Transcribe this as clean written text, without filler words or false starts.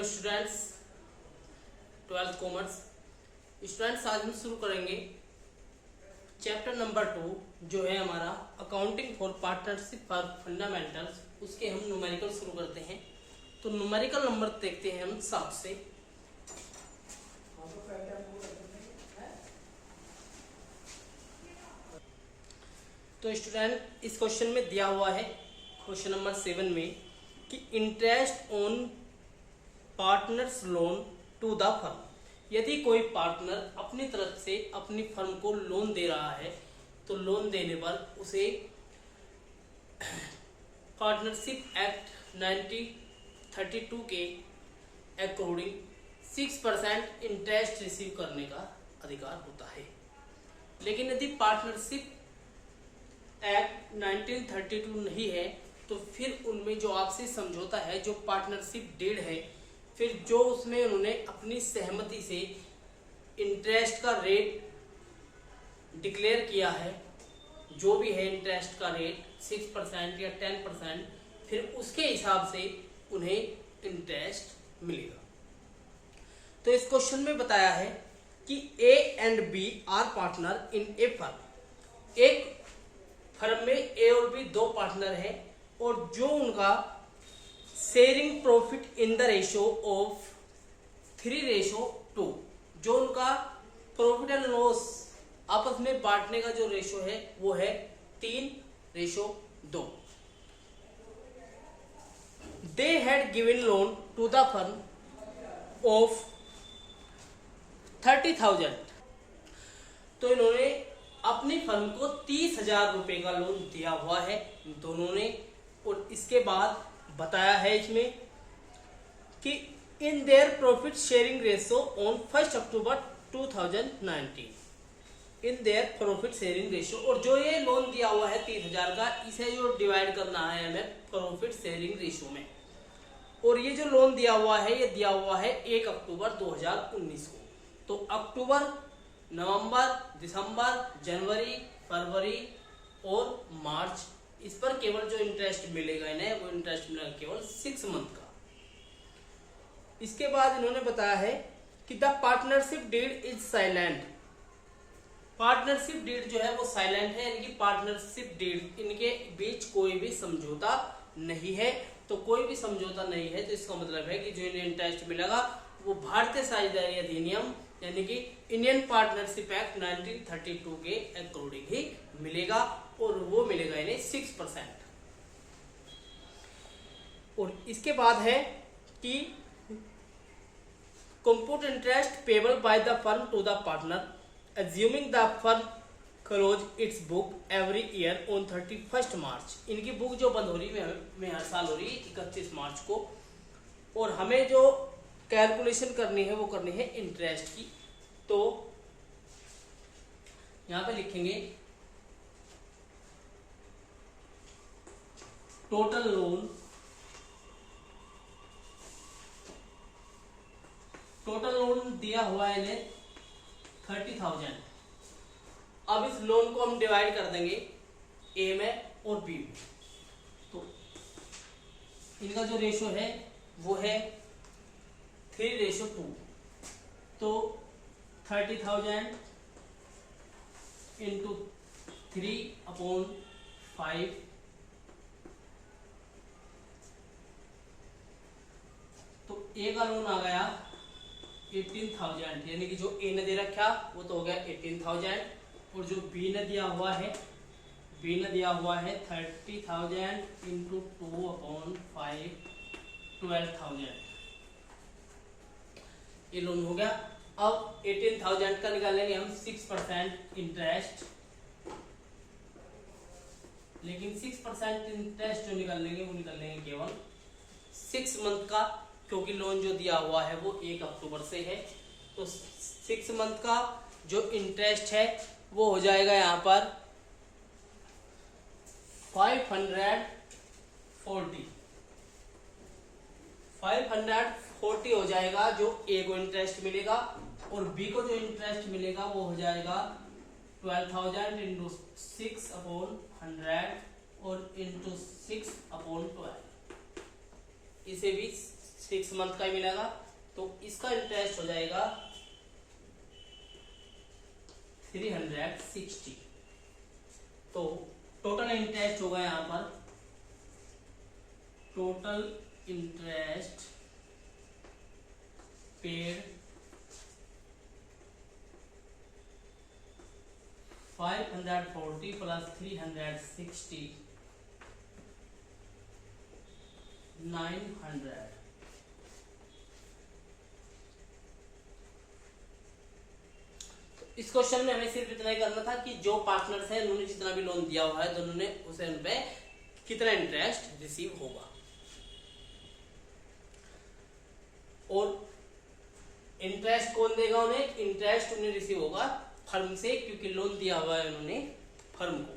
Students, 12th commerce students, आज हम शुरू करेंगे चैप्टर नंबर 2 जो है हमारा accounting for partnership for fundamentals. उसके हम न्यूमेरिकल शुरू करते हैं। तो न्यूमेरिकल नंबर देखते हैं हम 7 से। तो स्टूडेंट, इस क्वेश्चन में दिया हुआ है क्वेश्चन नंबर 7 में कि interest on partners loan to the firm. यदि कोई पार्टनर अपनी तरफ से अपनी फर्म को लोन दे रहा है तो लोन देने पर उसे पार्टनरशिप एक्ट 1932 के अकॉर्डिंग 6% इंटरेस्ट रिसीव करने का अधिकार होता है। लेकिन यदि पार्टनरशिप एक्ट 1932 नहीं है तो फिर उनमें जो आपसी समझौता है, जो पार्टनरशिप डीड है, फिर जो उसमें उन्होंने अपनी सहमति से इंटरेस्ट का रेट डिक्लेयर किया है, जो भी है इंटरेस्ट का रेट 6% या 10%, फिर उसके हिसाब से उन्हें इंटरेस्ट मिलेगा। तो इस क्वेश्चन में बताया है कि A and B are partner in a firm. एक फर्म में ए और बी दो पार्टनर है और जो उनका sharing profit in the ratio of 3:2, जो उनका प्रॉफिट एंड लॉस आपस में बांटने का जो रेशो है वो है 3:2। They had given loan to the firm of 30,000। तो इन्होंने अपनी फर्म को 30,000 रुपए का लोन दिया हुआ है दोनों ने। और इसके बाद बताया है इसमें कि in their profit sharing ratio on 1 October 2019, in their profit sharing ratio. और जो ये लोन दिया हुआ है 30,000 का, इसे जो डिवाइड करना है हमें प्रॉफिट शेयरिंग रेशो में। और ये जो लोन दिया हुआ है ये दिया हुआ है 1 अक्टूबर 2019 को। तो अक्टूबर, नवंबर, दिसंबर, जनवरी, फरवरी और मार्च, इस पर केवल जो इंटरेस्ट मिलेगा इन्हें, वो इंटरेस्ट मिलेगा केवल 6 मंथ का। इसके बाद इन्होंने बताया है कि the partnership deed is silent. Partnership deed जो है वो साइलेंट है, यानी कि पार्टनरशिप डीड इनके बीच कोई भी समझौता नहीं है। तो कोई भी समझौता नहीं है तो इसका मतलब है कि जो इन्हें इंटरेस्ट मिलेगा वो भारतीय साझेदारी अधिनियम यानी कि इंडियन पार्टनरशिप एक्ट 1932 के अकॉर्डिंग ही मिलेगा, और वो मिलेगा इन्हें 6%। और इसके बाद है कि compute interest payable by the firm to the partner assuming the firm close its book every year on 31 March. इनकी बुक जो बंद हो रही है हर साल हो रही है 31 मार्च को। और हमें जो कैलकुलेशन करनी है वो करनी है इंटरेस्ट की। तो यहां पे लिखेंगे टोटल लोन, टोटल लोन दिया हुआ है इन्हें 30,000। अब इस लोन को हम डिवाइड कर देंगे ए में और बी में। तो इनका जो रेशो है वो है 3:2। तो 30,000 इंटू 3/5, तो ए का लोन आ गया 18,000, यानी कि जो ए ने दे रखा वो तो हो गया 18,000। और जो बी ने दिया हुआ है, बी ने दिया हुआ है 30,000 इंटू 2/5, 12,000। ये लोन हो गया। अब 18,000 का निकालेंगे हम 6% इंटरेस्ट, लेकिन 6% इंटरेस्ट जो निकालेंगे वो निकालेंगे केवल 6 मंथ का, क्योंकि लोन जो दिया हुआ है वो 1 अक्टूबर से है। तो 6 मंथ का जो इंटरेस्ट है वो हो जाएगा यहाँ पर 540 हो जाएगा जो ए को इंटरेस्ट मिलेगा। और बी को जो इंटरेस्ट मिलेगा वो हो जाएगा 12,000 इंटू 6/100 और इंटू 6/12। इसे भी 6 मंथ का ही मिलेगा, तो इसका इंटरेस्ट हो जाएगा 360। तो टोटल इंटरेस्ट होगा यहाँ पर, टोटल इंटरेस्ट पेड 540 प्लस 360 900। इस क्वेश्चन में हमें सिर्फ इतना ही करना था कि जो पार्टनर्स है उन्होंने जितना भी लोन दिया हुआ है दोनों ने, उसे उन पे कितना इंटरेस्ट रिसीव होगा। और इंटरेस्ट कौन देगा उन्हें? इंटरेस्ट उन्हें रिसीव होगा फर्म से, क्योंकि लोन दिया हुआ है उन्होंने फर्म को।